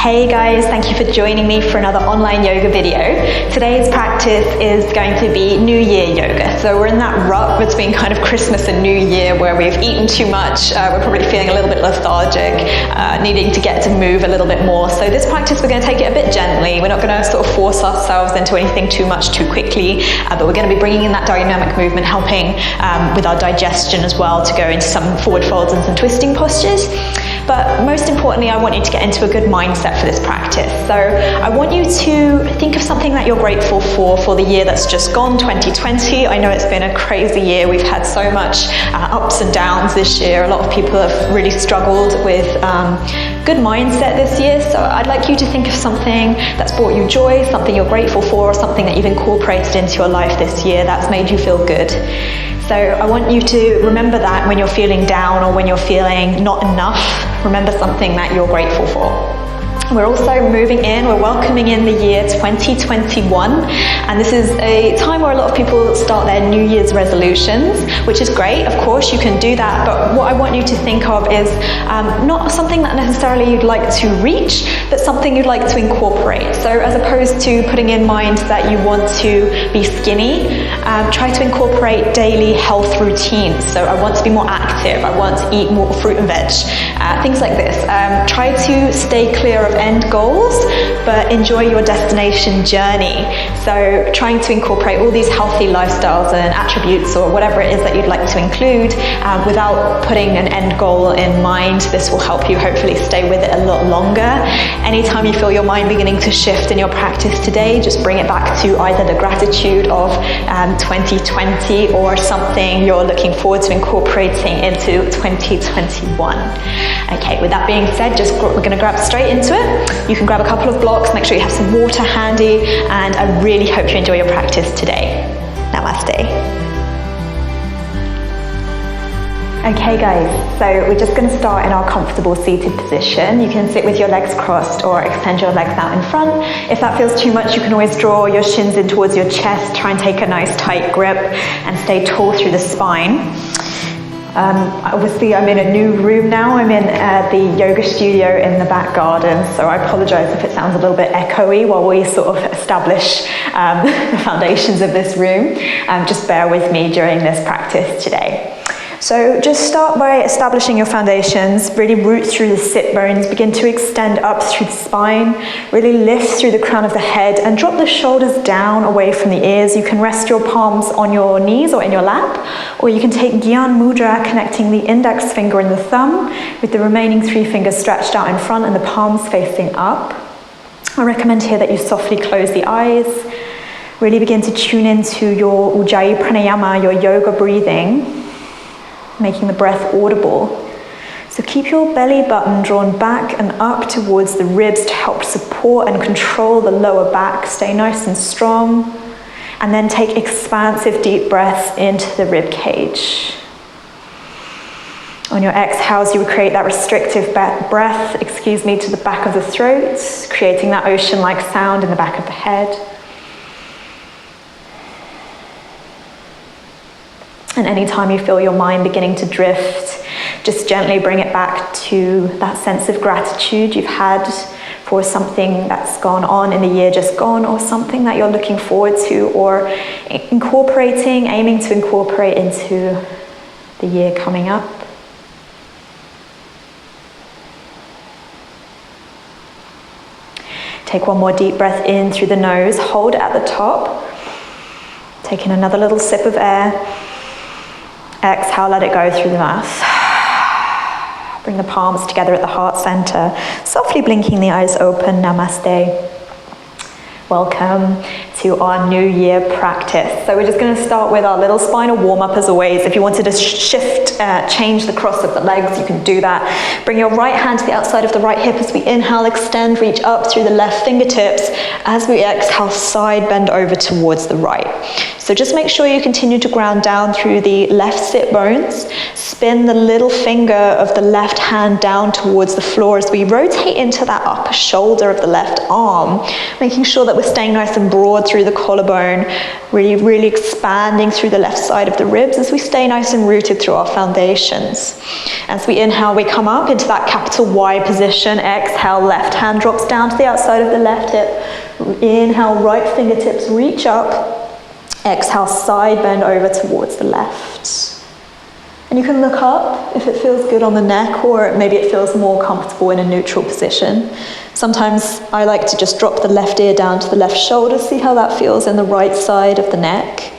Hey guys, thank you for joining me for another online yoga video. Today's practice is going to be New Year yoga. So we're in that rut between kind of Christmas and New Year where we've eaten too much, we're probably feeling a little bit lethargic, needing to get to move a little bit more. So this practice we're going to take it a bit gently. We're not going to sort of force ourselves into anything too much too quickly, but we're going to be bringing in that dynamic movement, helping with our digestion as well to go into some forward folds and some twisting postures. But most importantly, I want you to get into a good mindset for this practice. So I want you to think of something that you're grateful for the year that's just gone, 2020. I know it's been a crazy year. We've had so much ups and downs this year. A lot of people have really struggled with good mindset this year. So I'd like you to think of something that's brought you joy, something you're grateful for, or something that you've incorporated into your life this year that's made you feel good. So I want you to remember that when you're feeling down or when you're feeling not enough, remember something that you're grateful for. We're also moving in, we're welcoming in the year 2021, and this is a time where a lot of people start their New Year's resolutions, which is great, of course, you can do that, but what I want you to think of is not something that necessarily you'd like to reach, but something you'd like to incorporate. So as opposed to putting in mind that you want to be skinny, try to incorporate daily health routines. So I want to be more active, I want to eat more fruit and veg, things like this. Try to stay clear of end goals, but enjoy your destination journey. So trying to incorporate all these healthy lifestyles and attributes or whatever it is that you'd like to include without putting an end goal in mind. This will help you hopefully stay with it a lot longer. Anytime you feel your mind beginning to shift in your practice today, just bring it back to either the gratitude of 2020 or something you're looking forward to incorporating into 2021. Okay, with that being said, we're going to grab straight into it. You can grab a couple of blocks, make sure you have some water handy, and I really hope you enjoy your practice today. Namaste. Okay guys, so we're just going to start in our comfortable seated position. You can sit with your legs crossed or extend your legs out in front. If that feels too much, you can always draw your shins in towards your chest, try and take a nice tight grip and stay tall through the spine. Obviously I'm in a new room now. I'm in the yoga studio in the back garden, so I apologize if it sounds a little bit echoey while we sort of establish the foundations of this room. Just bear with me during this practice today. So just start by establishing your foundations, really root through the sit bones, begin to extend up through the spine, really lift through the crown of the head and drop the shoulders down away from the ears. You can rest your palms on your knees or in your lap, or you can take Gyan Mudra, connecting the index finger and the thumb with the remaining 3 fingers stretched out in front and the palms facing up. I recommend here that you softly close the eyes, really begin to tune into your Ujjayi Pranayama, your yoga breathing, making the breath audible. So keep your belly button drawn back and up towards the ribs to help support and control the lower back. Stay nice and strong. And then take expansive deep breaths into the rib cage. On your exhales, you will create that restrictive breath, to the back of the throat, creating that ocean-like sound in the back of the head. And anytime you feel your mind beginning to drift, just gently bring it back to that sense of gratitude you've had for something that's gone on in the year just gone, or something that you're looking forward to, or aiming to incorporate into the year coming up. Take one more deep breath in through the nose, hold it at the top, taking another little sip of air. Exhale, let it go through the mouth. Bring the palms together at the heart center, softly blinking the eyes open. Namaste. Welcome to our New Year practice. So we're just going to start with our little spinal warm up as always. If you wanted to change the cross of the legs, you can do that. Bring your right hand to the outside of the right hip as we inhale, extend, reach up through the left fingertips. As we exhale, side bend over towards the right. So just make sure you continue to ground down through the left sit bones. Spin the little finger of the left hand down towards the floor as we rotate into that upper shoulder of the left arm, making sure that we're staying nice and broad through the collarbone, really expanding through the left side of the ribs as we stay nice and rooted through our foundations. As we inhale, we come up into that capital Y position. Exhale, left hand drops down to the outside of the left hip. Inhale, right fingertips reach up. Exhale, side bend over towards the left. And you can look up if it feels good on the neck, or maybe it feels more comfortable in a neutral position. Sometimes I like to just drop the left ear down to the left shoulder, see how that feels in the right side of the neck,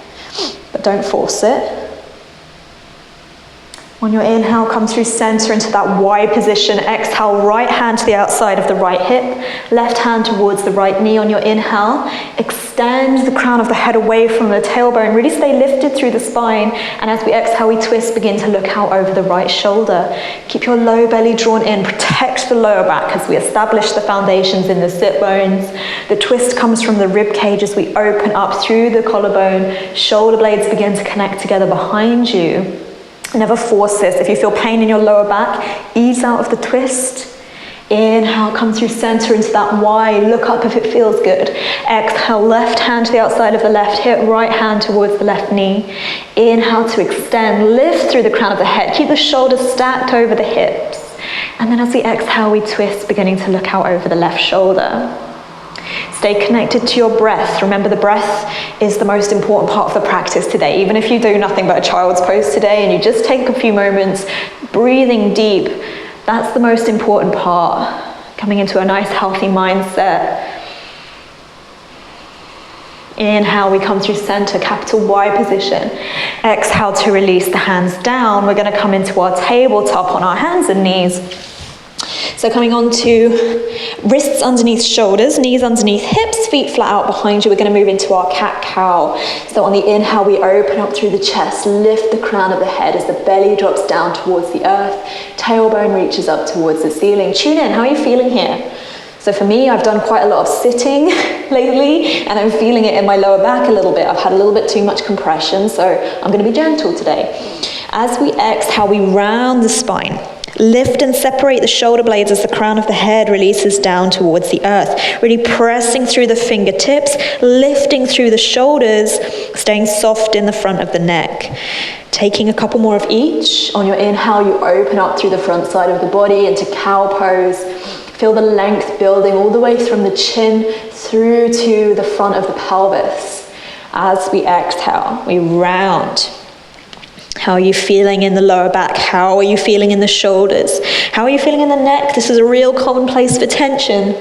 but don't force it. On your inhale, come through center into that Y position. Exhale, right hand to the outside of the right hip, left hand towards the right knee. On your inhale, extend the crown of the head away from the tailbone. Really stay lifted through the spine. And as we exhale, we twist, begin to look out over the right shoulder. Keep your low belly drawn in. Protect the lower back as we establish the foundations in the sit bones. The twist comes from the rib cage as we open up through the collarbone. Shoulder blades begin to connect together behind you. Never force this. If you feel pain in your lower back, ease out of the twist. Inhale, come through center into that Y. Look up if it feels good. Exhale, left hand to the outside of the left hip, right hand towards the left knee. Inhale to extend, lift through the crown of the head. Keep the shoulders stacked over the hips. And then as we exhale, we twist, beginning to look out over the left shoulder. Stay connected to your breath. Remember, the breath is the most important part of the practice today. Even if you do nothing but a child's pose today and you just take a few moments breathing deep, that's the most important part. Coming into a nice healthy mindset. Inhale, we come through center, capital Y position. Exhale to release the hands down. We're going to come into our tabletop on our hands and knees. So coming on to wrists underneath shoulders, knees underneath hips, feet flat out behind you. We're going to move into our cat-cow. So on the inhale, we open up through the chest, lift the crown of the head as the belly drops down towards the earth, tailbone reaches up towards the ceiling. Tune in, how are you feeling here? So for me, I've done quite a lot of sitting lately, and I'm feeling it in my lower back a little bit. I've had a little bit too much compression, so I'm going to be gentle today. As we exhale, we round the spine. Lift and separate the shoulder blades as the crown of the head releases down towards the earth. Really pressing through the fingertips, lifting through the shoulders, staying soft in the front of the neck. Taking a couple more of each. On your inhale, you open up through the front side of the body into cow pose. Feel the length building all the way from the chin through to the front of the pelvis. As we exhale, we round. How are you feeling in the lower back? How are you feeling in the shoulders? How are you feeling in the neck? This is a real common place for tension.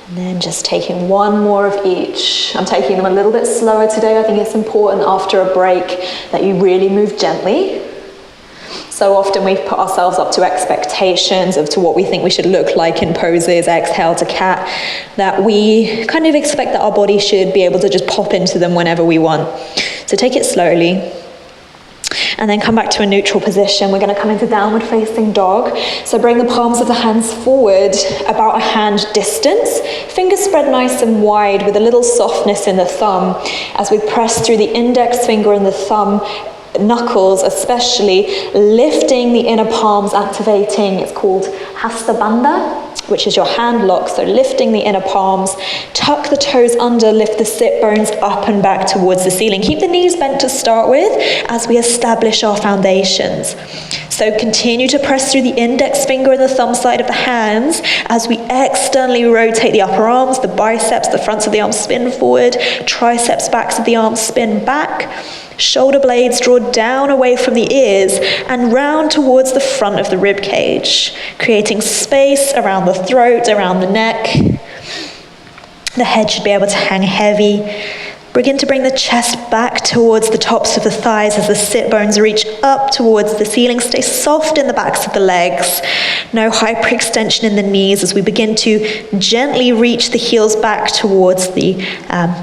And then just taking one more of each. I'm taking them a little bit slower today. I think it's important after a break that you really move gently. So often we've put ourselves up to expectations of to what we think we should look like in poses, exhale to cat, that we kind of expect that our body should be able to just pop into them whenever we want. So take it slowly. And then come back to a neutral position. We're going to come into downward facing dog. So bring the palms of the hands forward about a hand distance. Fingers spread nice and wide with a little softness in the thumb as we press through the index finger and the thumb knuckles, especially lifting the inner palms, activating, it's called Hasta Bandha, which is your hand lock. So lifting the inner palms, tuck the toes under, lift the sit bones up and back towards the ceiling. Keep the knees bent to start with as we establish our foundations. So continue to press through the index finger and the thumb side of the hands as we externally rotate the upper arms, the biceps, the fronts of the arms spin forward, triceps, backs of the arms spin back. Shoulder blades draw down away from the ears and round towards the front of the rib cage, creating space around the throat, around the neck. The head should be able to hang heavy. Begin to bring the chest back towards the tops of the thighs as the sit bones reach up towards the ceiling. Stay soft in the backs of the legs. No hyperextension in the knees as we begin to gently reach the heels back towards the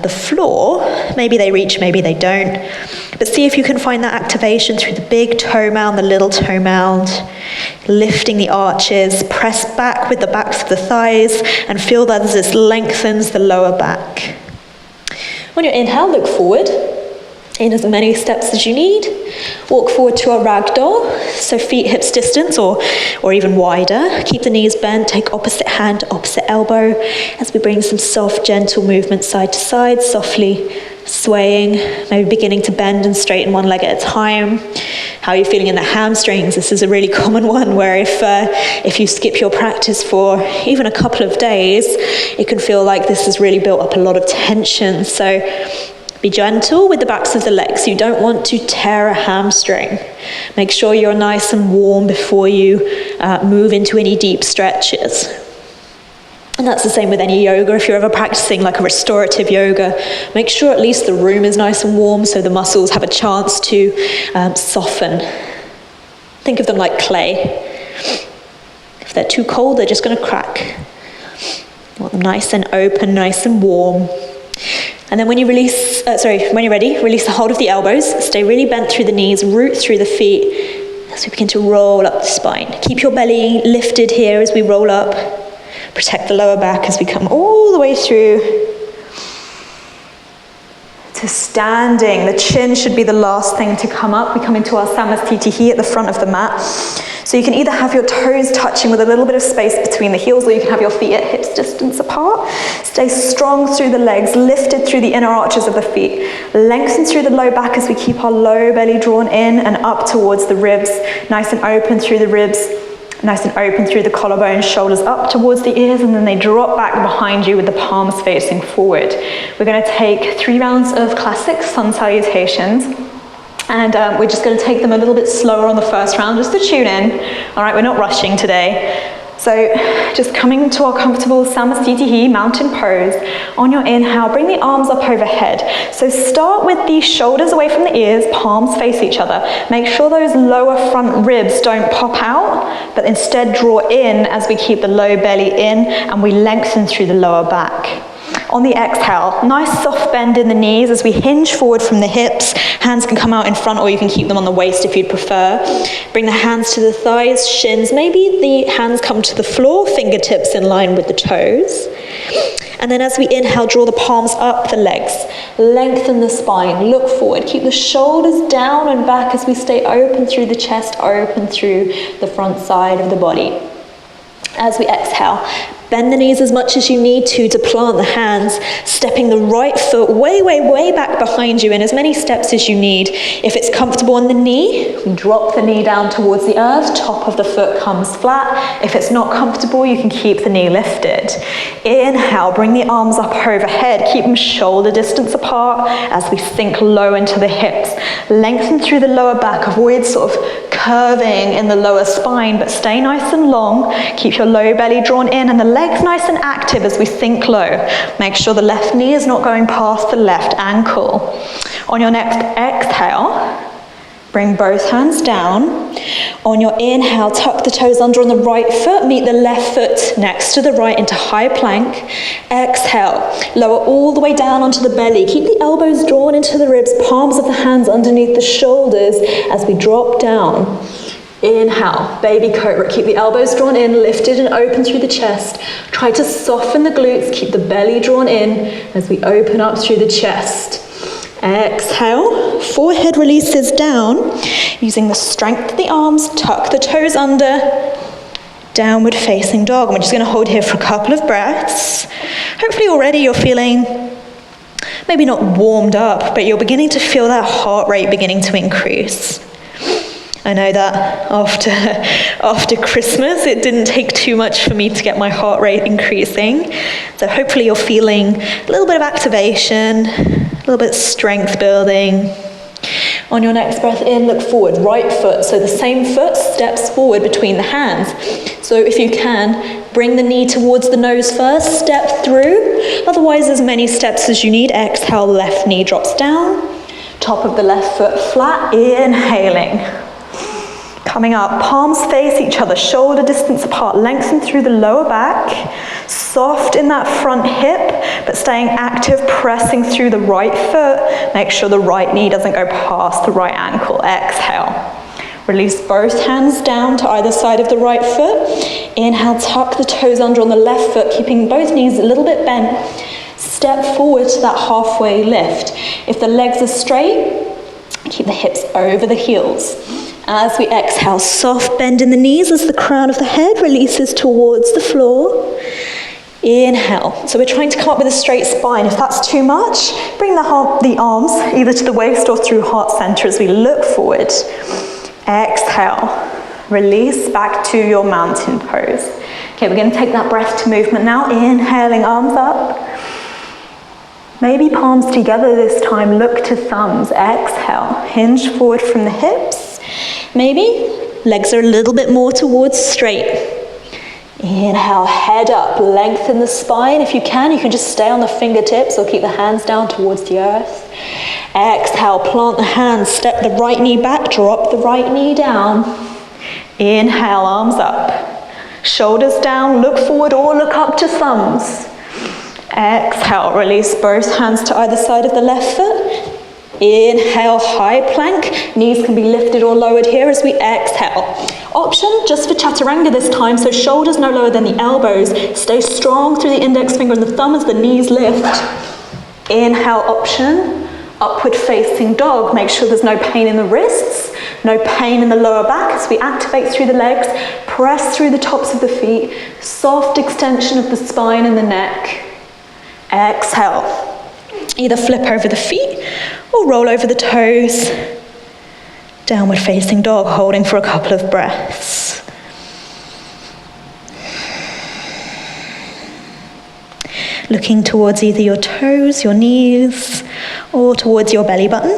floor. Maybe they reach, maybe they don't. But see if you can find that activation through the big toe mound, the little toe mound. Lifting the arches, press back with the backs of the thighs and feel that as this lengthens the lower back. On your inhale, look forward. In as many steps as you need. Walk forward to a ragdoll, so feet hips distance or even wider. Keep the knees bent, take opposite hand, opposite elbow as we bring some soft, gentle movement side to side, softly swaying, maybe beginning to bend and straighten one leg at a time. How are you feeling in the hamstrings? This is a really common one where if you skip your practice for even a couple of days, it can feel like this has really built up a lot of tension. So be gentle with the backs of the legs. You don't want to tear a hamstring. Make sure you're nice and warm before you move into any deep stretches. And that's the same with any yoga. If you're ever practicing like a restorative yoga, make sure at least the room is nice and warm so the muscles have a chance to soften. Think of them like clay. If they're too cold, they're just going to crack. You want them nice and open, nice and warm. And then when you're ready, release the hold of the elbows. Stay really bent through the knees, root through the feet as we begin to roll up the spine. Keep your belly lifted here as we roll up. Protect the lower back as we come all the way through to standing. The chin should be the last thing to come up. We come into our Samastitihi at the front of the mat. So you can either have your toes touching with a little bit of space between the heels, or you can have your feet at hips distance apart. Stay strong through the legs, lifted through the inner arches of the feet. Lengthen through the low back as we keep our low belly drawn in and up towards the ribs. Nice and open through the ribs. Nice and open through the collarbone, shoulders up towards the ears, and then they drop back behind you with the palms facing forward. We're going to take 3 rounds of classic sun salutations. And we're just going to take them a little bit slower on the first round, just to tune in. All right, we're not rushing today. So just coming to our comfortable Samastitihi, mountain pose. On your inhale, bring the arms up overhead. So start with the shoulders away from the ears, palms face each other. Make sure those lower front ribs don't pop out, but instead draw in as we keep the low belly in and we lengthen through the lower back. On the exhale, nice soft bend in the knees as we hinge forward from the hips. Hands can come out in front, or you can keep them on the waist if you'd prefer. Bring the hands to the thighs, shins. Maybe the hands come to the floor, fingertips in line with the toes. And then as we inhale, draw the palms up the legs. Lengthen the spine, look forward. Keep the shoulders down and back as we stay open through the chest, open through the front side of the body. As we exhale, bend the knees as much as you need to plant the hands, stepping the right foot way, way, way back behind you in as many steps as you need. If it's comfortable on the knee, we drop the knee down towards the earth, top of the foot comes flat. If it's not comfortable, you can keep the knee lifted. Inhale, bring the arms up overhead, keep them shoulder distance apart as we sink low into the hips. Lengthen through the lower back, avoid sort of curving in the lower spine, but stay nice and long. Keep your low belly drawn in and the legs nice and active as we sink low. Make sure the left knee is not going past the left ankle. On your next exhale, bring both hands down. On your inhale, tuck the toes under on the right foot, meet the left foot next to the right into high plank. Exhale, lower all the way down onto the belly. Keep the elbows drawn into the ribs, palms of the hands underneath the shoulders as we drop down. Inhale, baby cobra. Keep the elbows drawn in, lifted and open through the chest. Try to soften the glutes, keep the belly drawn in as we open up through the chest. Exhale, forehead releases down. Using the strength of the arms, tuck the toes under. Downward facing dog. And we're just going to hold here for a couple of breaths. Hopefully already you're feeling maybe not warmed up, but you're beginning to feel that heart rate beginning to increase. I know that after Christmas, it didn't take too much for me to get my heart rate increasing. So hopefully you're feeling a little bit of activation, a little bit of strength building. On your next breath in, look forward, right foot. So the same foot steps forward between the hands. So if you can, bring the knee towards the nose first, step through. Otherwise, as many steps as you need. Exhale, left knee drops down. Top of the left foot flat, inhaling. Coming up, palms face each other, shoulder distance apart, lengthen through the lower back, soft in that front hip, but staying active, pressing through the right foot. Make sure the right knee doesn't go past the right ankle. Exhale. Release both hands down to either side of the right foot. Inhale, tuck the toes under on the left foot, keeping both knees a little bit bent. step forward to that halfway lift. If the legs are straight, keep the hips over the heels. As we exhale, soft bend in the knees as the crown of the head releases towards the floor. Inhale. So we're trying to come up with a straight spine. If that's too much, bring the arms either to the waist or through heart center as we look forward. Exhale. Release back to your mountain pose. Okay, we're going to take that breath to movement now. Inhaling, arms up. Maybe palms together this time. Look to thumbs. Exhale. Hinge forward from the hips. Maybe legs are a little bit more towards straight. Inhale, head up, lengthen the spine. If you can just stay on the fingertips or keep the hands down towards the earth. Exhale, plant the hands, step the right knee back, drop the right knee down. Inhale, arms up. Shoulders down, look forward or look up to thumbs. Exhale, release both hands to either side of the left foot. Inhale, high plank. Knees can be lifted or lowered here as we exhale. Option just for chaturanga this time, so shoulders no lower than the elbows. Stay strong through the index finger and the thumb as the knees lift. Inhale, option, upward facing dog. Make sure there's no pain in the wrists, no pain in the lower back as we activate through the legs. Press through the tops of the feet. Soft extension of the spine and the neck. Exhale. Either flip over the feet or roll over the toes. Downward facing dog, holding for a couple of breaths. Looking towards either your toes, your knees, or towards your belly button.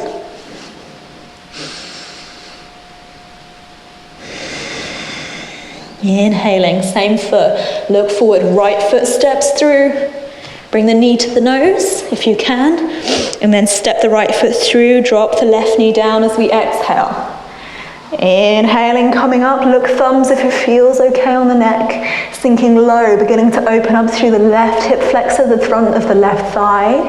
Inhaling, same foot. Look forward, right foot steps through. Bring the knee to the nose if you can, and then step the right foot through, drop the left knee down as we exhale. Inhaling, coming up, look thumbs if it feels okay on the neck. Sinking low, beginning to open up through the left hip flexor, the front of the left thigh.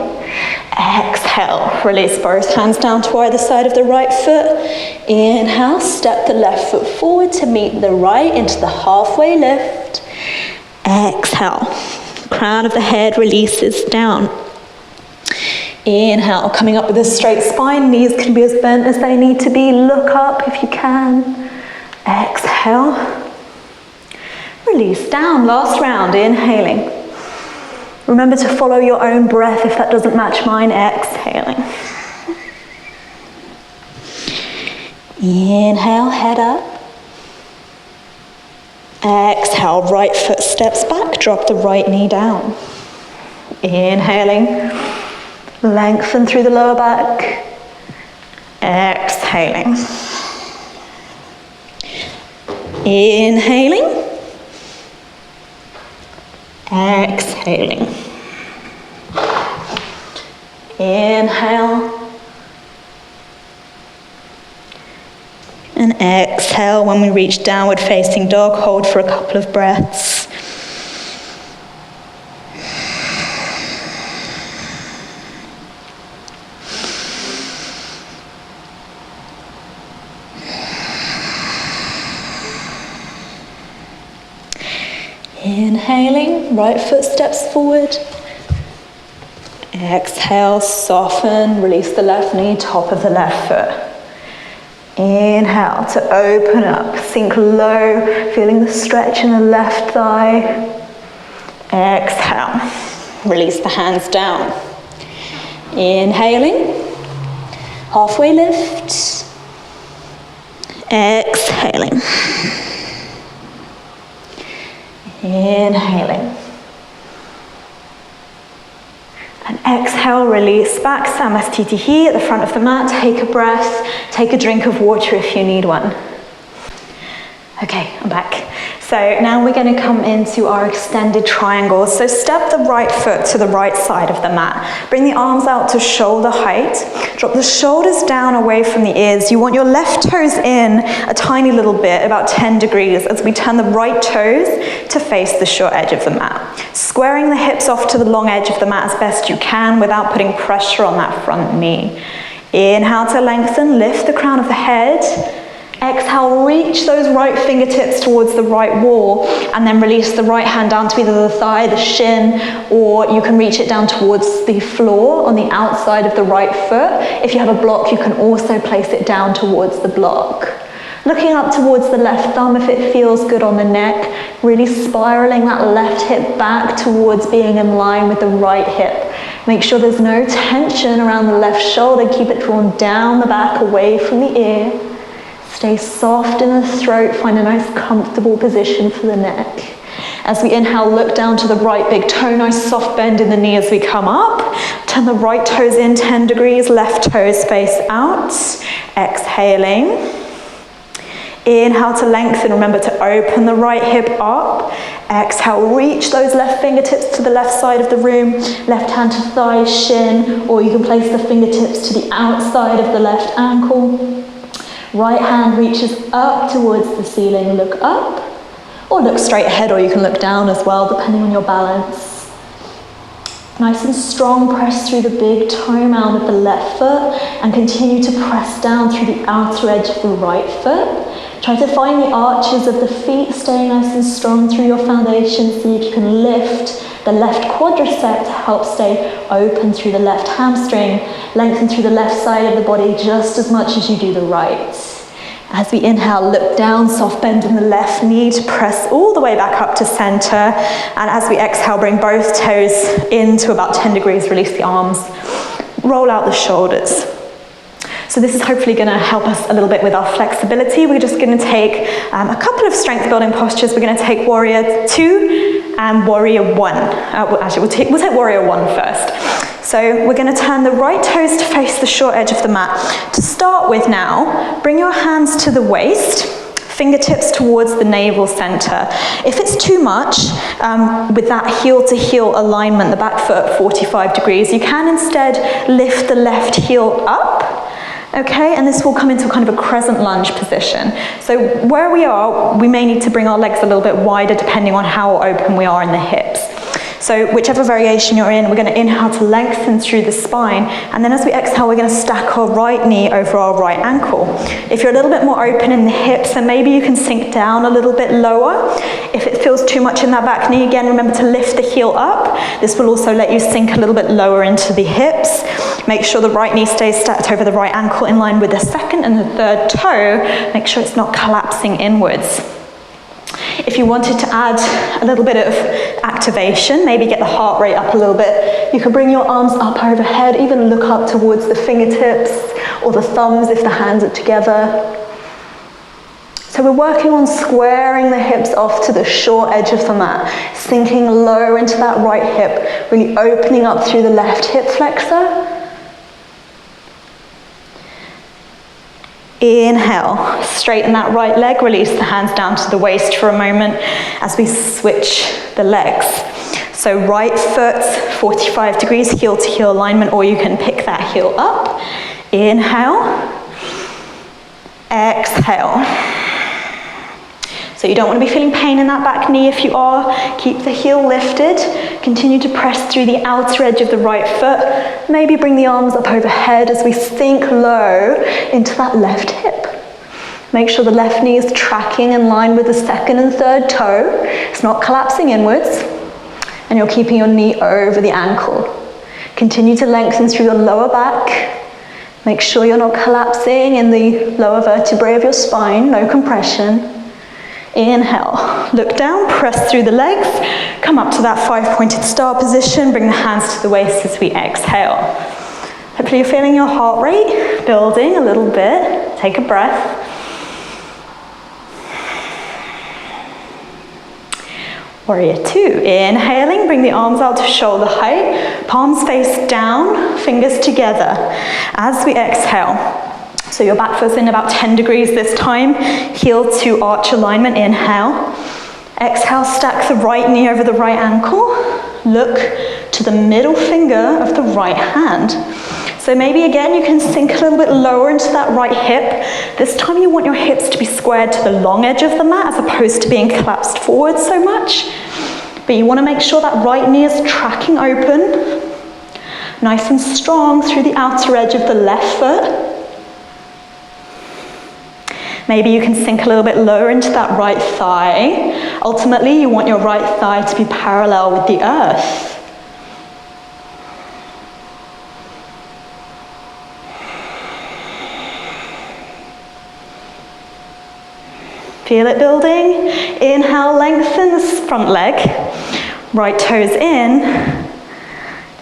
Exhale, release both hands down to either side of the right foot. Inhale, step the left foot forward to meet the right into the halfway lift. Exhale. Crown of the head releases down. Inhale, coming up with a straight spine. Knees can be as bent as they need to be. Look up if you can. Exhale. Release down. Last round, inhaling. Remember to follow your own breath if that doesn't match mine. Exhaling. Inhale, head up. Exhale, right foot steps back, drop the right knee down. Inhaling, lengthen through the lower back. Exhaling. Inhaling. Exhaling. Inhale. And exhale. When we reach downward facing dog, hold for a couple of breaths. Inhaling, right foot steps forward. Exhale, soften, release the left knee, top of the left foot. Inhale to open up, sink low, feeling the stretch in the left thigh. Exhale, release the hands down. Inhaling, halfway lift. Exhaling. Inhaling. And exhale, release back, Samastitihi at the front of the mat. Take a breath, take a drink of water if you need one. Okay, I'm back. So now we're going to come into our extended triangles. So step the right foot to the right side of the mat. Bring the arms out to shoulder height. Drop the shoulders down away from the ears. You want your left toes in a tiny little bit, about 10 degrees, as we turn the right toes to face the short edge of the mat. Squaring the hips off to the long edge of the mat as best you can without putting pressure on that front knee. Inhale to lengthen, lift the crown of the head. Exhale, reach those right fingertips towards the right wall, and then release the right hand down to either the thigh, the shin, or you can reach it down towards the floor on the outside of the right foot. If you have a block, you can also place it down towards the block. Looking up towards the left thumb if it feels good on the neck, really spiraling that left hip back towards being in line with the right hip. Make sure there's no tension around the left shoulder. Keep it drawn down the back, away from the ear. Stay soft in the throat. Find a nice comfortable position for the neck. As we inhale, look down to the right big toe. Nice soft bend in the knee as we come up. Turn the right toes in 10 degrees, left toes face out. Exhaling. Inhale to lengthen. Remember to open the right hip up. Exhale, reach those left fingertips to the left side of the room. Left hand to thigh, shin, or you can place the fingertips to the outside of the left ankle. Right hand reaches up towards the ceiling. Look up, or look straight ahead, or you can look down as well, depending on your balance. Nice and strong, press through the big toe mound of the left foot and continue to press down through the outer edge of the right foot. Try to find the arches of the feet, staying nice and strong through your foundation. See if you can lift the left quadricep to help stay open through the left hamstring. Lengthen through the left side of the body just as much as you do the right. As we inhale, look down, soft bend in the left knee to press all the way back up to center. And as we exhale, bring both toes into about 10 degrees, release the arms, roll out the shoulders. So this is hopefully going to help us a little bit with our flexibility. We're just going to take a couple of strength building postures. We're going to take Warrior 2 and Warrior 1. Actually, we'll take Warrior 1 first. So we're going to turn the right toes to face the short edge of the mat. To start with now, bring your hands to the waist, fingertips towards the navel center. If it's too much, with that heel to heel alignment, the back foot 45 degrees, you can instead lift the left heel up. Okay, and this will come into kind of a crescent lunge position. So where we are, we may need to bring our legs a little bit wider depending on how open we are in the hips. So whichever variation you're in, we're going to inhale to lengthen through the spine, and then as we exhale, we're going to stack our right knee over our right ankle. If you're a little bit more open in the hips, then maybe you can sink down a little bit lower. If it feels too much in that back knee, again, remember to lift the heel up. This will also let you sink a little bit lower into the hips. Make sure the right knee stays stacked over the right ankle in line with the second and the third toe. Make sure it's not collapsing inwards. If you wanted to add a little bit of activation, maybe get the heart rate up a little bit, you can bring your arms up overhead, even look up towards the fingertips or the thumbs if the hands are together. So we're working on squaring the hips off to the short edge of the mat, sinking low into that right hip, really opening up through the left hip flexor. Inhale, straighten that right leg, release the hands down to the waist for a moment as we switch the legs. So right foot, 45 degrees, heel to heel alignment, or you can pick that heel up. Inhale, exhale. So you don't want to be feeling pain in that back knee. If you are, keep the heel lifted. Continue to press through the outer edge of the right foot. Maybe bring the arms up overhead as we sink low into that left hip. Make sure the left knee is tracking in line with the second and third toe. It's not collapsing inwards. And you're keeping your knee over the ankle. Continue to lengthen through your lower back. Make sure you're not collapsing in the lower vertebrae of your spine. No compression. Inhale, look down, press through the legs, come up to that 5-pointed star position, bring the hands to the waist as we exhale. Hopefully you're feeling your heart rate building a little bit. Take a breath. Warrior 2, inhaling, bring the arms out to shoulder height, palms face down, fingers together. As we exhale, so your back foot's in about 10 degrees this time. Heel to arch alignment, inhale. Exhale, stack the right knee over the right ankle. Look to the middle finger of the right hand. So maybe again, you can sink a little bit lower into that right hip. This time you want your hips to be squared to the long edge of the mat as opposed to being collapsed forward so much. But you want to make sure that right knee is tracking open. Nice and strong through the outer edge of the left foot. Maybe you can sink a little bit lower into that right thigh. Ultimately, you want your right thigh to be parallel with the earth. Feel it building. Inhale, lengthen the front leg. Right toes in,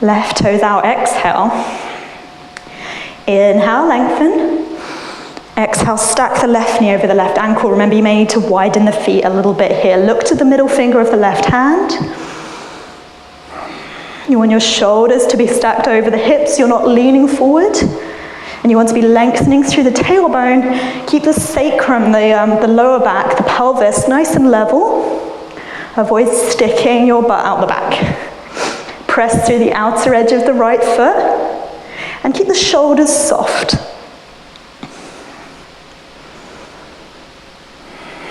left toes out, exhale. Inhale, lengthen. Exhale, stack the left knee over the left ankle. Remember, you may need to widen the feet a little bit here. Look to the middle finger of the left hand. You want your shoulders to be stacked over the hips. You're not leaning forward. And you want to be lengthening through the tailbone. Keep the sacrum, the lower back, the pelvis nice and level. Avoid sticking your butt out the back. Press through the outer edge of the right foot. And keep the shoulders soft.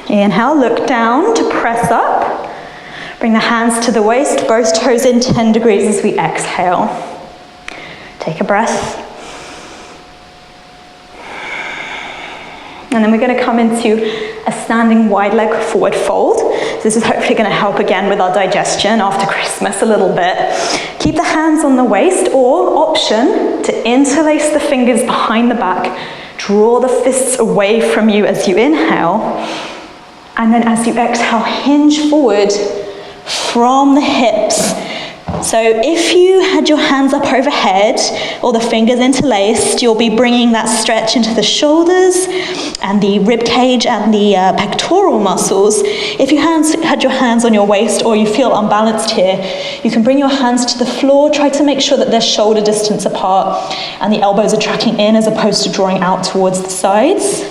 Inhale, look down to press up. Bring the hands to the waist, both toes in 10 degrees as we exhale. Take a breath. And then we're going to come into a standing wide leg forward fold. This is hopefully going to help again with our digestion after Christmas a little bit. Keep the hands on the waist, or option to interlace the fingers behind the back. Draw the fists away from you as you inhale. And then as you exhale, hinge forward from the hips. So if you had your hands up overhead or the fingers interlaced, you'll be bringing that stretch into the shoulders and the rib cage and the pectoral muscles. If you had your hands on your waist or you feel unbalanced here, you can bring your hands to the floor. Try to make sure that they're shoulder distance apart and the elbows are tracking in as opposed to drawing out towards the sides.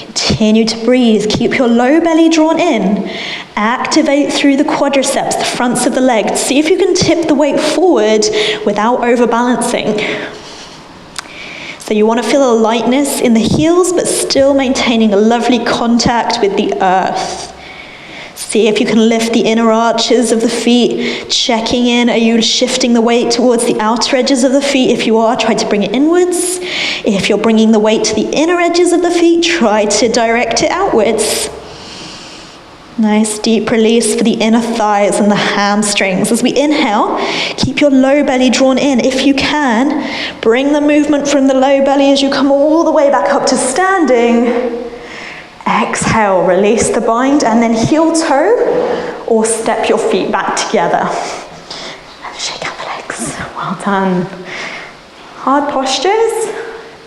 Continue to breathe. Keep your low belly drawn in. Activate through the quadriceps, the fronts of the legs. See if you can tip the weight forward without overbalancing. So you want to feel a lightness in the heels, but still maintaining a lovely contact with the earth. See if you can lift the inner arches of the feet, checking in. Are you shifting the weight towards the outer edges of the feet? If you are, try to bring it inwards. If you're bringing the weight to the inner edges of the feet, try to direct it outwards. Nice deep release for the inner thighs and the hamstrings. As we inhale, keep your low belly drawn in. If you can, bring the movement from the low belly as you come all the way back up to standing. Exhale, release the bind, and then heel toe or step your feet back together. And shake out the legs. Well done. Hard postures,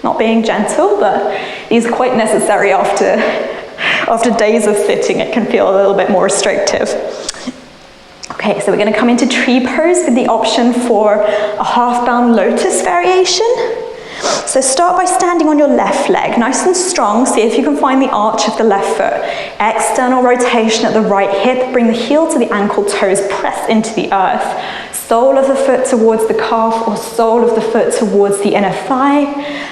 not being gentle, but these are quite necessary after days of sitting. It can feel a little bit more restrictive. Okay, so we're going to come into tree pose with the option for a half-bound lotus variation. So start by standing on your left leg, nice and strong. See if you can find the arch of the left foot. External rotation at the right hip. Bring the heel to the ankle, toes press into the earth. Sole of the foot towards the calf or sole of the foot towards the inner thigh.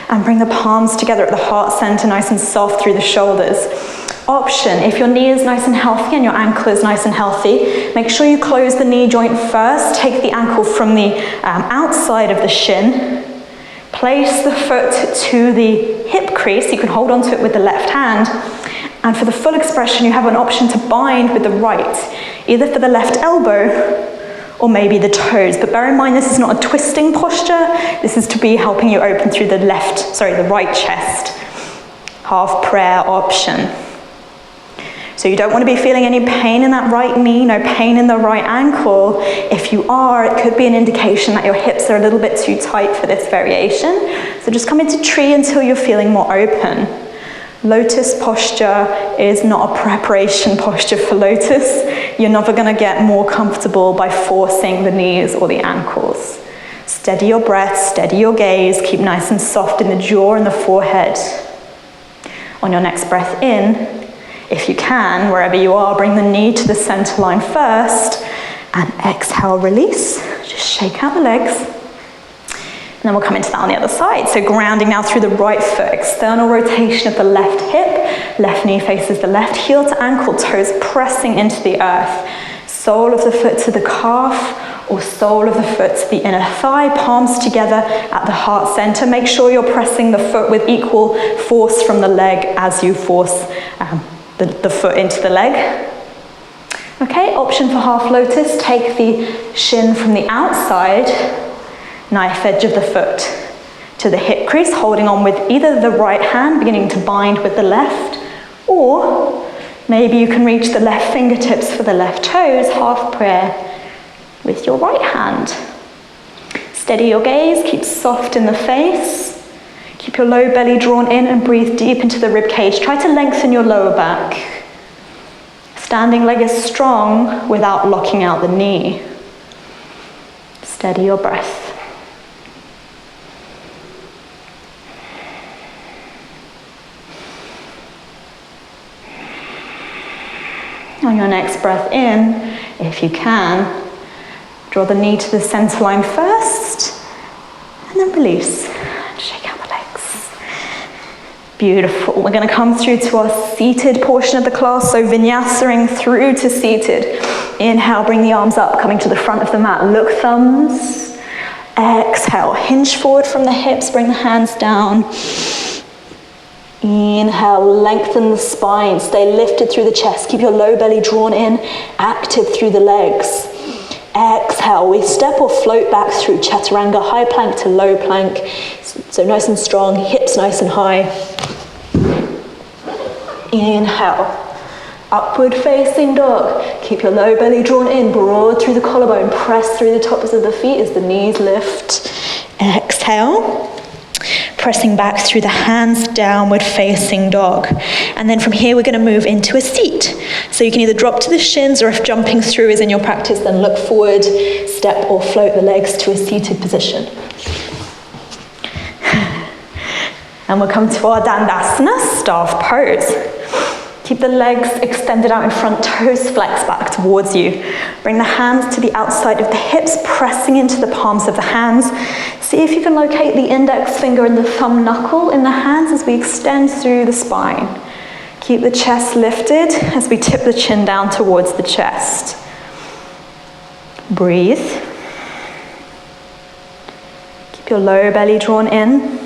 And bring the palms together at the heart center, nice and soft through the shoulders. Option, if your knee is nice and healthy and your ankle is nice and healthy, make sure you close the knee joint first. Take the ankle from the outside of the shin. Place the foot to the hip crease. You can hold onto it with the left hand. And for the full expression, you have an option to bind with the right, either for the left elbow or maybe the toes. But bear in mind, this is not a twisting posture. This is to be helping you open through the right chest. Half prayer option. So you don't want to be feeling any pain in that right knee, no pain in the right ankle. If you are, it could be an indication that your hips are a little bit too tight for this variation. So just come into tree until you're feeling more open. Lotus posture is not a preparation posture for lotus. You're never going to get more comfortable by forcing the knees or the ankles. Steady your breath, steady your gaze, keep nice and soft in the jaw and the forehead. On your next breath in, if you can, wherever you are, bring the knee to the center line first and exhale, release. Just shake out the legs. And then we'll come into that on the other side. So grounding now through the right foot, external rotation of the left hip, left knee faces the left, heel to ankle, toes pressing into the earth. Sole of the foot to the calf or sole of the foot to the inner thigh, palms together at the heart center. Make sure you're pressing the foot with equal force from the leg as you force the foot into the leg. Okay, option for half lotus, take the shin from the outside, knife edge of the foot to the hip crease, holding on with either the right hand, beginning to bind with the left, or maybe you can reach the left fingertips for the left toes, half prayer with your right hand. Steady your gaze, keep soft in the face, keep your low belly drawn in and breathe deep into the rib cage. Try to lengthen your lower back. Standing leg is strong without locking out the knee. Steady your breath. On your next breath in, if you can, draw the knee to the center line first, and then release. Shake out the legs. Beautiful. We're going to come through to our seated portion of the class, so vinyasing through to seated. Inhale, bring the arms up, coming to the front of the mat. Look thumbs. Exhale, hinge forward from the hips, bring the hands down. Inhale, lengthen the spine, stay lifted through the chest, keep your low belly drawn in, active through the legs. Exhale, we step or float back through chaturanga, high plank to low plank, so nice and strong, hips nice and high. Inhale, upward facing dog, keep your low belly drawn in, broad through the collarbone, press through the tops of the feet as the knees lift. Exhale. Pressing back through the hands, downward facing dog. And then from here, we're going to move into a seat. So you can either drop to the shins, or if jumping through is in your practice, then look forward, step or float the legs to a seated position. And we'll come to our Dandasana, staff pose. Keep the legs extended out in front, toes flex back towards you. Bring the hands to the outside of the hips, pressing into the palms of the hands. See if you can locate the index finger and the thumb knuckle in the hands as we extend through the spine. Keep the chest lifted as we tip the chin down towards the chest. Breathe. Keep your lower belly drawn in.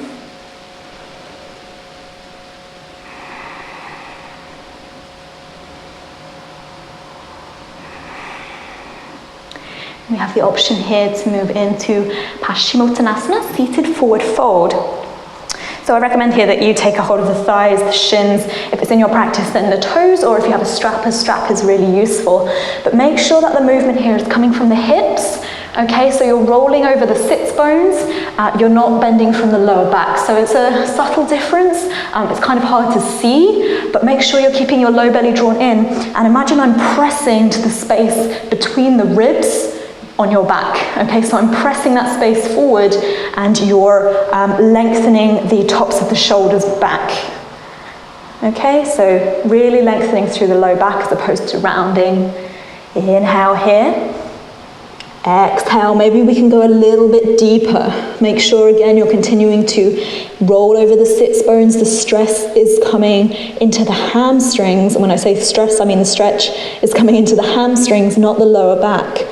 We have the option here to move into Pashimotanasana, seated forward fold. So I recommend here that you take a hold of the thighs, the shins. If it's in your practice, then the toes, or if you have a strap is really useful. But make sure that the movement here is coming from the hips. Okay, so you're rolling over the sits bones, you're not bending from the lower back. So it's a subtle difference, it's kind of hard to see, but make sure you're keeping your low belly drawn in, and imagine I'm pressing to the space between the ribs on your back. Okay, so I'm pressing that space forward, and you're lengthening the tops of the shoulders back. Okay, so really lengthening through the low back as opposed to rounding. Inhale here. Exhale, maybe we can go a little bit deeper. Make sure again you're continuing to roll over the sits bones. The stress is coming into the hamstrings. And when I say stress, I mean the stretch is coming into the hamstrings, not the lower back.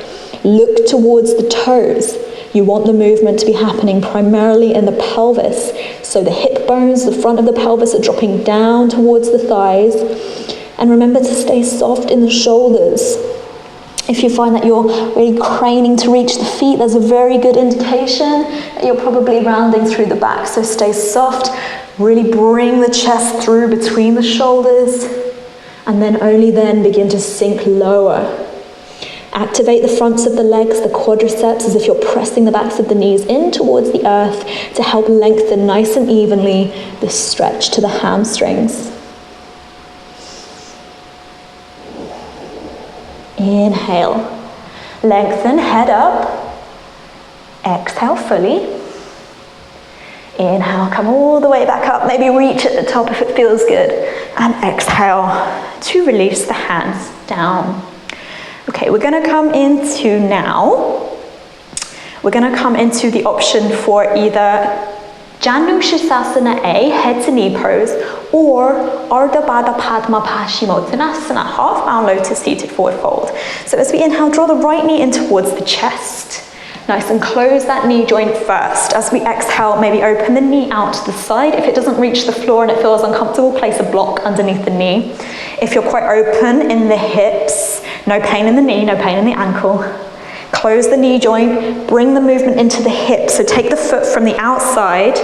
Look towards the toes. You want the movement to be happening primarily in the pelvis. So the hip bones, the front of the pelvis are dropping down towards the thighs. And remember to stay soft in the shoulders. If you find that you're really craning to reach the feet, there's a very good indication that you're probably rounding through the back. So stay soft, really bring the chest through between the shoulders, and then only then begin to sink lower. Activate the fronts of the legs, the quadriceps, as if you're pressing the backs of the knees in towards the earth to help lengthen nice and evenly the stretch to the hamstrings. Inhale, lengthen, head up. Exhale fully. Inhale, come all the way back up. Maybe reach at the top if it feels good. And exhale to release the hands down. Okay, we're going to come into now. We're going to come into the option for either Janushirasana A, head to knee pose, or Ardha Baddha Padma Pashimotanasana, half bound lotus seated forward fold. So as we inhale, draw the right knee in towards the chest. Nice, and close that knee joint first. As we exhale, maybe open the knee out to the side. If it doesn't reach the floor and it feels uncomfortable, place a block underneath the knee. If you're quite open in the hips, no pain in the knee, no pain in the ankle. Close the knee joint, bring the movement into the hips. So take the foot from the outside,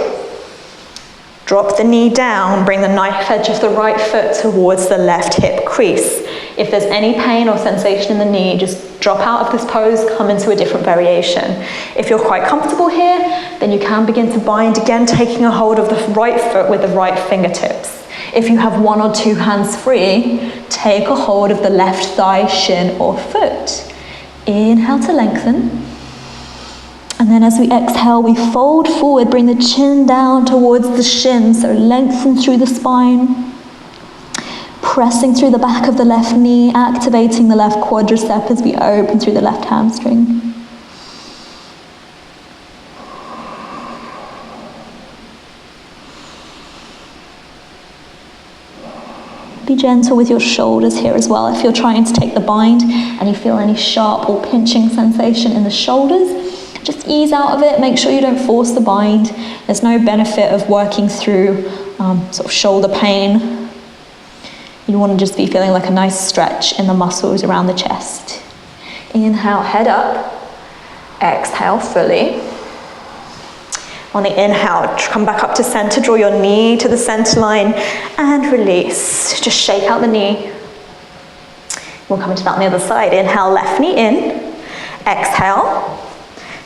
drop the knee down, bring the knife edge of the right foot towards the left hip crease. If there's any pain or sensation in the knee, just drop out of this pose, come into a different variation. If you're quite comfortable here, then you can begin to bind again, taking a hold of the right foot with the right fingertips. If you have one or two hands free, take a hold of the left thigh, shin, or foot. Inhale to lengthen. And then as we exhale, we fold forward, bring the chin down towards the shin, so lengthen through the spine. Pressing through the back of the left knee, activating the left quadricep as we open through the left hamstring. Be gentle with your shoulders here as well. If you're trying to take the bind and you feel any sharp or pinching sensation in the shoulders, just ease out of it. Make sure you don't force the bind. There's no benefit of working through sort of shoulder pain. You want to just be feeling like a nice stretch in the muscles around the chest. Inhale, head up. Exhale fully. On the inhale, come back up to center, draw your knee to the center line and release. Just shake out the knee. We'll come into that on the other side. Inhale, left knee in. Exhale.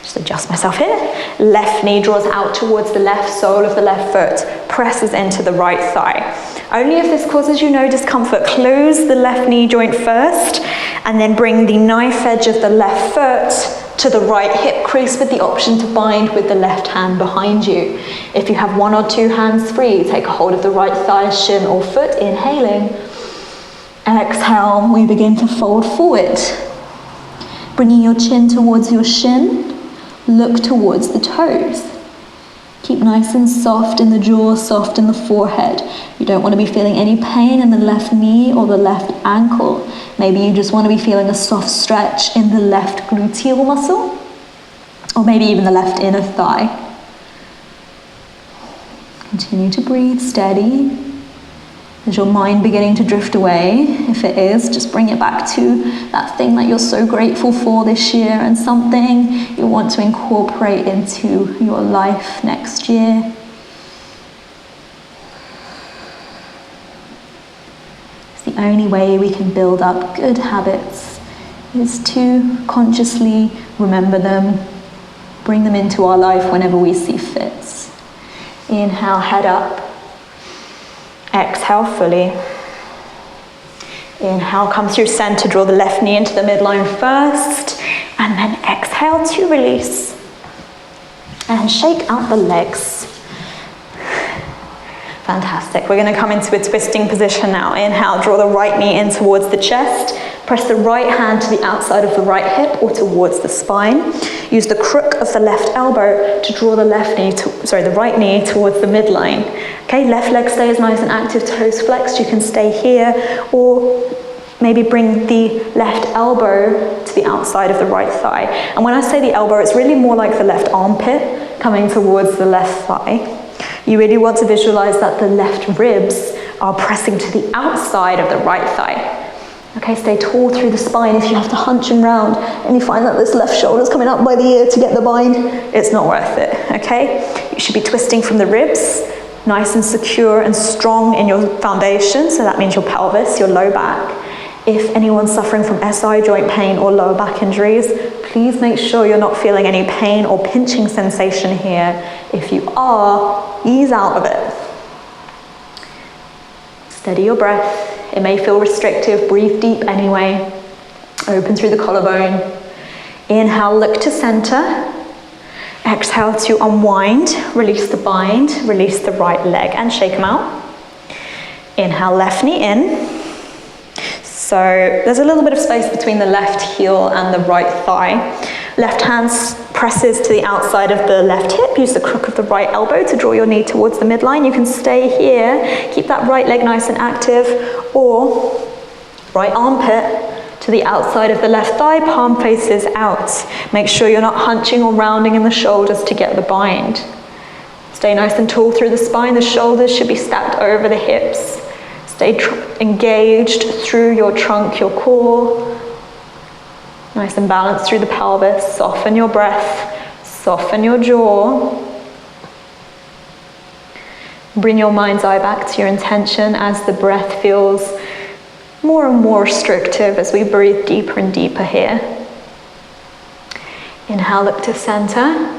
Just adjust myself here. Left knee draws out towards the left sole of the left foot, presses into the right thigh. Only if this causes you no discomfort, close the left knee joint first, and then bring the knife edge of the left foot to the right hip crease with the option to bind with the left hand behind you. If you have one or two hands free, take a hold of the right thigh, shin, or foot, inhaling. Exhale, we begin to fold forward. Bringing your chin towards your shin, look towards the toes. Keep nice and soft in the jaw, soft in the forehead. You don't want to be feeling any pain in the left knee or the left ankle. Maybe you just want to be feeling a soft stretch in the left gluteal muscle, or maybe even the left inner thigh. Continue to breathe steady. Is your mind beginning to drift away? If it is, just bring it back to that thing that you're so grateful for this year and something you want to incorporate into your life next year. It's the only way we can build up good habits is to consciously remember them, bring them into our life whenever we see fit. Inhale, head up. Exhale fully. Inhale, come through center, draw the left knee into the midline first, and then exhale to release. And shake out the legs. Fantastic. We're going to come into a twisting position now. Inhale, draw the right knee in towards the chest. Press the right hand to the outside of the right hip or towards the spine. Use the crook of the left elbow to draw the the right knee towards the midline. Okay, left leg stays nice and active, toes flexed. You can stay here, or maybe bring the left elbow to the outside of the right thigh. And when I say the elbow, it's really more like the left armpit coming towards the left thigh. You really want to visualize that the left ribs are pressing to the outside of the right thigh. Okay, stay tall through the spine. If you have to hunch and round and you find that this left shoulder is coming up by the ear to get the bind, it's not worth it, okay? You should be twisting from the ribs, nice and secure and strong in your foundation. So that means your pelvis, your low back. If anyone's suffering from SI joint pain or lower back injuries, please make sure you're not feeling any pain or pinching sensation here. If you are, ease out of it. Steady your breath. It may feel restrictive. Breathe deep anyway. Open through the collarbone. Inhale, look to center. Exhale to unwind. Release the bind. Release the right leg and shake them out. Inhale, left knee in. So there's a little bit of space between the left heel and the right thigh. Left hand presses to the outside of the left hip. Use the crook of the right elbow to draw your knee towards the midline. You can stay here, keep that right leg nice and active, or right armpit to the outside of the left thigh, palm faces out. Make sure you're not hunching or rounding in the shoulders to get the bind. Stay nice and tall through the spine. The shoulders should be stacked over the hips. Stay engaged through your trunk, your core. Nice and balanced through the pelvis. Soften your breath. Soften your jaw. Bring your mind's eye back to your intention as the breath feels more and more restrictive as we breathe deeper and deeper here. Inhale, look to center.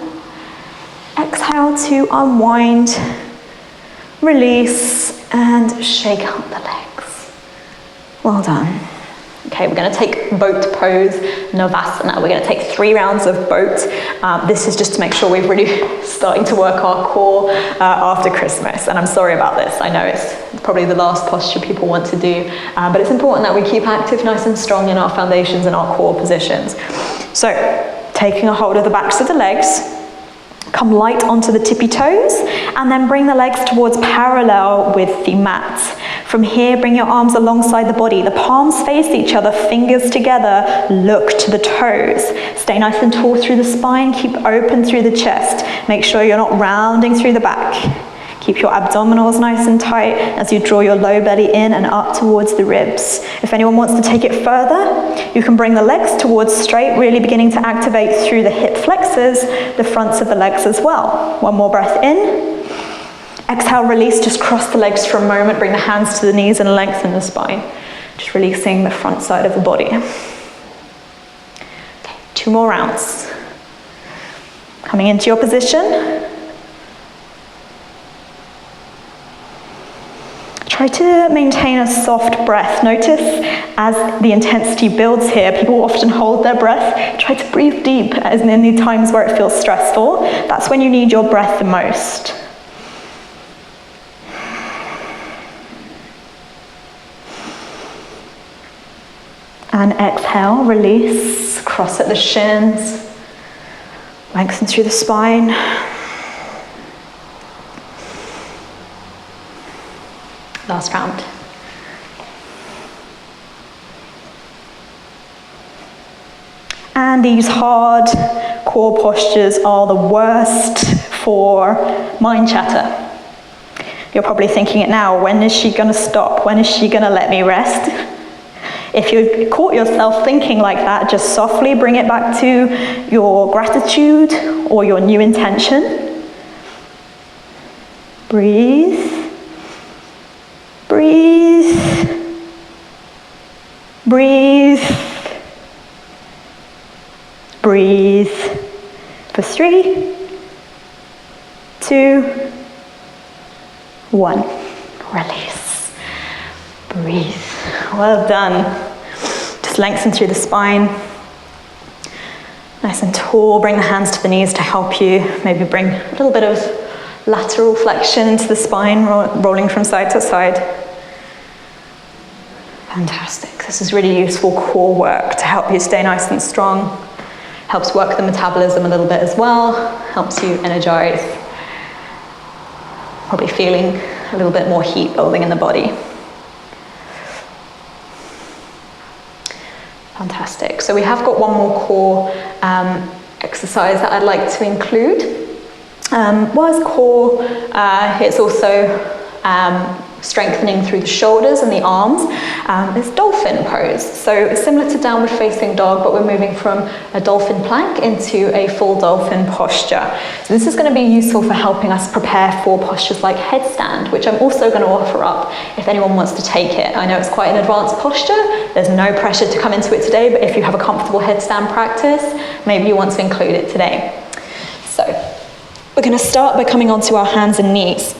Exhale to unwind, release, and shake out the legs. Well done. Okay, we're going to take boat pose, Navasana. We're going to take 3 rounds of boat. This is just to make sure we're really starting to work our core after Christmas. And I'm sorry about this. I know it's probably the last posture people want to do, but it's important that we keep active, nice and strong in our foundations and our core positions. So, taking a hold of the backs of the legs, come light onto the tippy toes, and then bring the legs towards parallel with the mat. From here, bring your arms alongside the body. The palms face each other, fingers together, look to the toes. Stay nice and tall through the spine, keep open through the chest. Make sure you're not rounding through the back. Keep your abdominals nice and tight as you draw your low belly in and up towards the ribs. If anyone wants to take it further, you can bring the legs towards straight, really beginning to activate through the hip flexors, the fronts of the legs as well. One more breath in. Exhale, release, just cross the legs for a moment, bring the hands to the knees and lengthen the spine. Just releasing the front side of the body. Okay, 2 more rounds. Coming into your position. Try to maintain a soft breath. Notice as the intensity builds here, people often hold their breath. Try to breathe deep as in the times where it feels stressful. That's when you need your breath the most. And exhale, release, cross at the shins, lengthen through the spine. Last round. And these hard core postures are the worst for mind chatter. You're probably thinking it now, when is she going to stop? When is she going to let me rest? If you've caught yourself thinking like that, just softly bring it back to your gratitude or your new intention. Breathe. Breathe. Breathe. Breathe. For 3, 2, 1. Release. Breathe. Well done. Just lengthen through the spine. Nice and tall. Bring the hands to the knees to help you. Maybe bring a little bit of lateral flexion into the spine, rolling from side to side. Fantastic. This is really useful core work to help you stay nice and strong. Helps work the metabolism a little bit as well. Helps you energize. Probably feeling a little bit more heat building in the body. Fantastic. So we have got one more core exercise that I'd like to include. Whilst core, it's also strengthening through the shoulders and the arms, is Dolphin Pose. So similar to downward facing dog, but we're moving from a dolphin plank into a full dolphin posture. So this is going to be useful for helping us prepare for postures like headstand, which I'm also going to offer up if anyone wants to take it. I know it's quite an advanced posture. There's no pressure to come into it today, but if you have a comfortable headstand practice, maybe you want to include it today. So we're going to start by coming onto our hands and knees.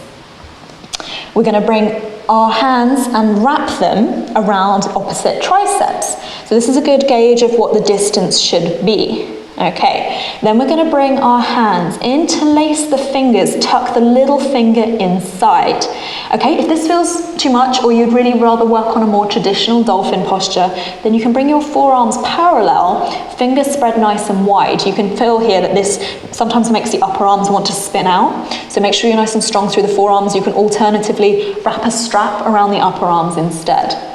We're going to bring our hands and wrap them around opposite triceps. So this is a good gauge of what the distance should be. Okay, then we're going to bring our hands, interlace the fingers, tuck the little finger inside. Okay, if this feels too much or you'd really rather work on a more traditional dolphin posture, then you can bring your forearms parallel, fingers spread nice and wide. You can feel here that this sometimes makes the upper arms want to spin out. So make sure you're nice and strong through the forearms. You can alternatively wrap a strap around the upper arms instead.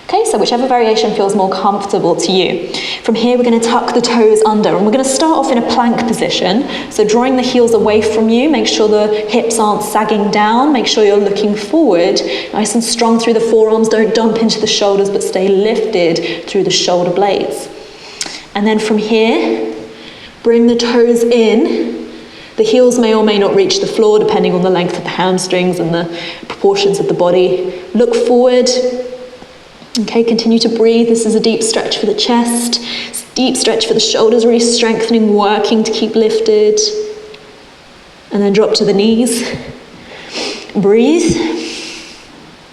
Okay, so whichever variation feels more comfortable to you. From here, we're going to tuck the toes under, and we're going to start off in a plank position. So drawing the heels away from you, make sure the hips aren't sagging down, make sure you're looking forward, nice and strong through the forearms, don't dump into the shoulders, but stay lifted through the shoulder blades. And then from here, bring the toes in. The heels may or may not reach the floor, depending on the length of the hamstrings and the proportions of the body. Look forward. Okay, continue to breathe. This is a deep stretch for the chest, deep stretch for the shoulders, really strengthening, working to keep lifted. And then drop to the knees. Breathe.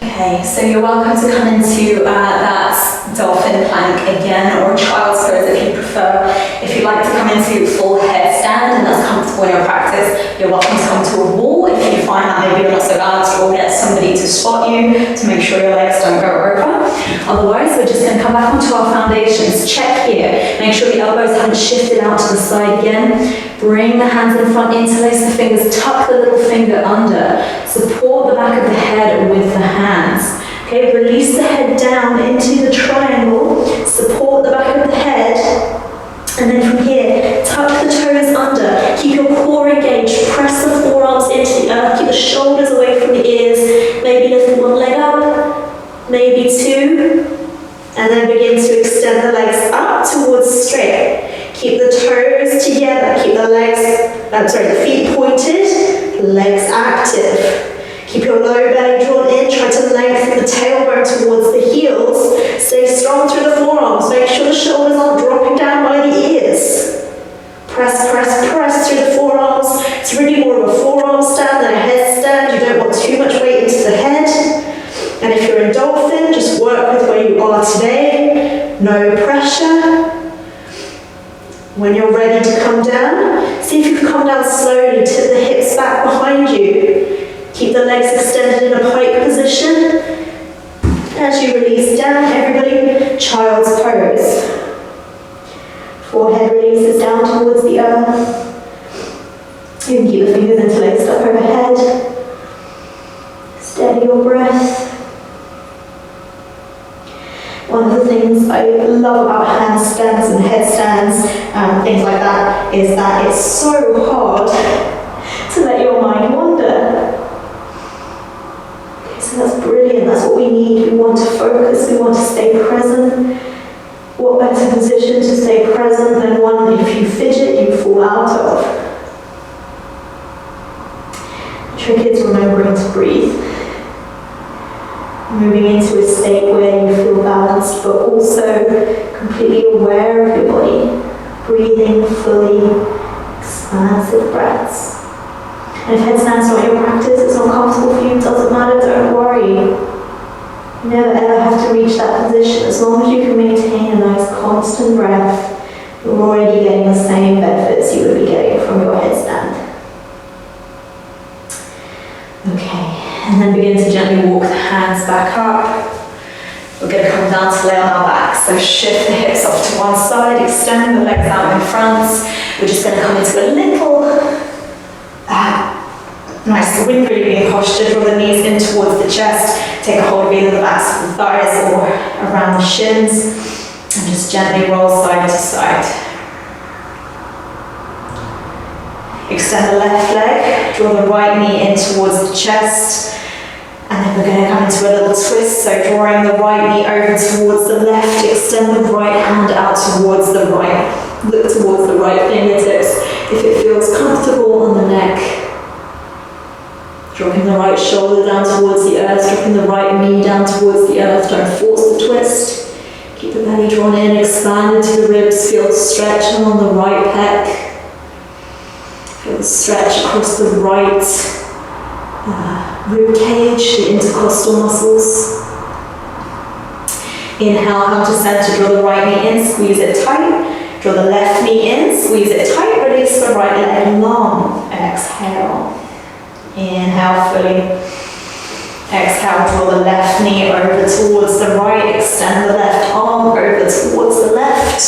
Okay, so you're welcome to come into that dolphin plank again, or child's pose if you prefer. If you'd like to come into full headstand and that's comfortable in your practice, you're welcome to come to a wall. If you find that maybe you're not so balanced, or get somebody to spot you to make sure your legs don't go over. Otherwise, we're just going to come back onto our foundations. Check here. Make sure the elbows haven't shifted out to the side again. Bring the hands in front, interlace the fingers, tuck the little finger under. Support the back of the head with the hands. Okay, release the head down into the triangle. Support the back of the head. And then from here, tuck the toes under. Keep your core engaged. Press the forearms into the earth. Keep the shoulders away from the ears. Maybe lift one leg up. Maybe two. And then begin to extend the legs up towards straight. Keep the toes together. Keep the the feet pointed. Legs active. Keep your low belly drawn in. Try to lengthen the tailbone towards the heels. Stay strong through the forearms. Make sure the shoulders aren't dropping down by the ears. Press, press, press through the forearms. It's really more of a forearm stand than a headstand. You don't want too much weight into the head. And if you're in dolphin, just work with where you are today. No pressure. When you're ready to come down, see if you can come down slowly. Tip the hips back behind you. Keep the legs extended in a pike position. As you release down, everybody, child's pose. Forehead releases down towards the earth. You can keep the fingers interlaced up overhead. Steady your breath. One of the things I love about handstands and headstands and things like that is that it's so hard to let your mind wander. Okay, so that's brilliant. That's what we need. We want to focus. We want to stay present. What better position to stay present than one if you fidget, you fall out of. The trick is remembering to breathe. Moving into a state where you feel balanced, but also completely aware of your body. Breathing fully, expansive breaths. And if headstands not your practice, it's not comfortable for you, it doesn't matter, don't worry. You never ever have to reach that position. As long as you can maintain a nice constant breath, you're already getting the same benefits you would be getting from your headstand. Okay. And then begin to gently walk the hands back up. We're going to come down to lay on our backs. So shift the hips off to one side, extend the legs out in front. We're just going to come into a little nice wind breathing posture. Draw the knees in towards the chest. Take a hold of either the backs of the thighs or around the shins. And just gently roll side to side. Extend the left leg, draw the right knee in towards the chest, and then we're going to come into a little twist, so drawing the right knee over towards the left, extend the right hand out towards the right, look towards the right fingertips if it feels comfortable on the neck. Dropping the right shoulder down towards the earth, dropping the right knee down towards the earth, don't force the twist. Keep the belly drawn in, expand into the ribs, feel the stretch along the right pec. Feel the stretch across the right rib cage, the intercostal muscles. Inhale, come to center, draw the right knee in, squeeze it tight. Draw the left knee in, squeeze it tight, release the right leg long. Exhale. Inhale fully. Exhale, draw the left knee over towards the right, extend the left arm over towards the left.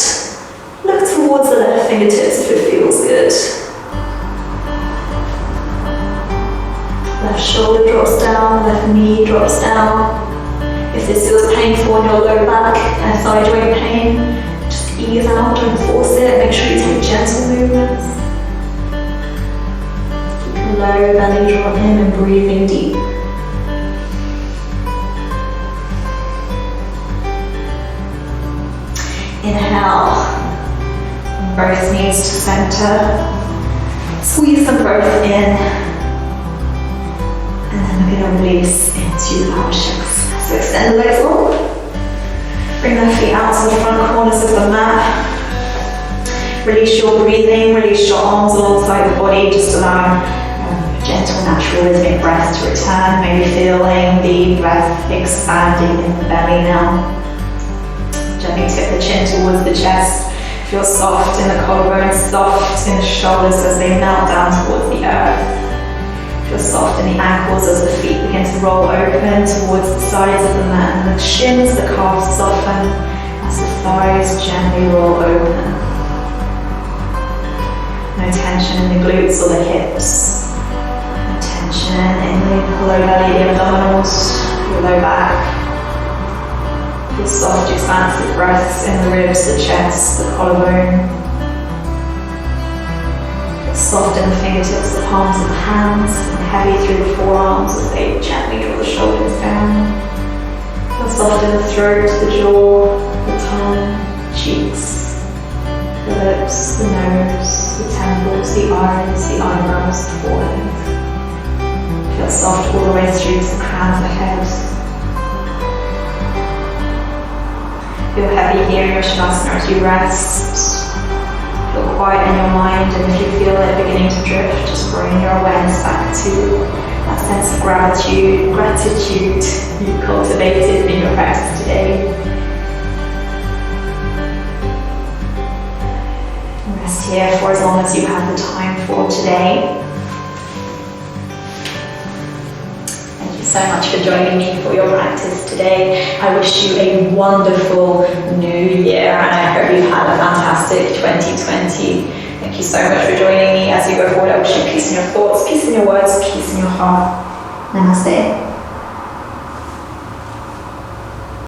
Look towards the left fingertips if it feels good. Left shoulder drops down, left knee drops down. If this feels painful in your low back and thigh joint pain, just ease out, don't force it. Make sure you take gentle movements. Keep low belly drawn in and breathing deep. Inhale, both knees to center. Squeeze them both in. And then we're going to release into our shakes. So extend the legs long. Bring the feet out to the front corners of the mat. Release your breathing, release your arms alongside the body, just allow gentle, natural, rhythmic breath to return. Maybe feeling the breath expanding in the belly now. Gently tip the chin towards the chest. Feel soft in the collarbones, soft in the shoulders as they melt down towards the earth. Feel soft in the ankles as the feet begin to roll open towards the sides of the mat, and the shins, the calves soften as the thighs gently roll open. No tension in the glutes or the hips. No tension in the low belly, the abdominals, your low back. Feel soft, expansive breaths in the ribs, the chest, the collarbone. Feel soft in the fingertips, the palms of the hands, and heavy through the forearms as they gently draw the shoulders down. Feel soft in the throat, the jaw, the tongue, cheeks, the lips, the nose, the temples, the eyes, the eyebrows, the forehead. Feel soft all the way through to the crown of the head. Feel heavy here in your Shavasana as you rest. Feel quiet in your mind, and if you feel it beginning to drift, just bring your awareness back to that sense of gratitude you cultivated in your practice today. Rest here for as long as you have the time for today. So much for joining me for your practice today. I wish you a wonderful new year, and I hope you've had a fantastic 2020. Thank you so much for joining me as you go forward. I wish you peace in your thoughts, peace in your words, peace in your heart. Namaste.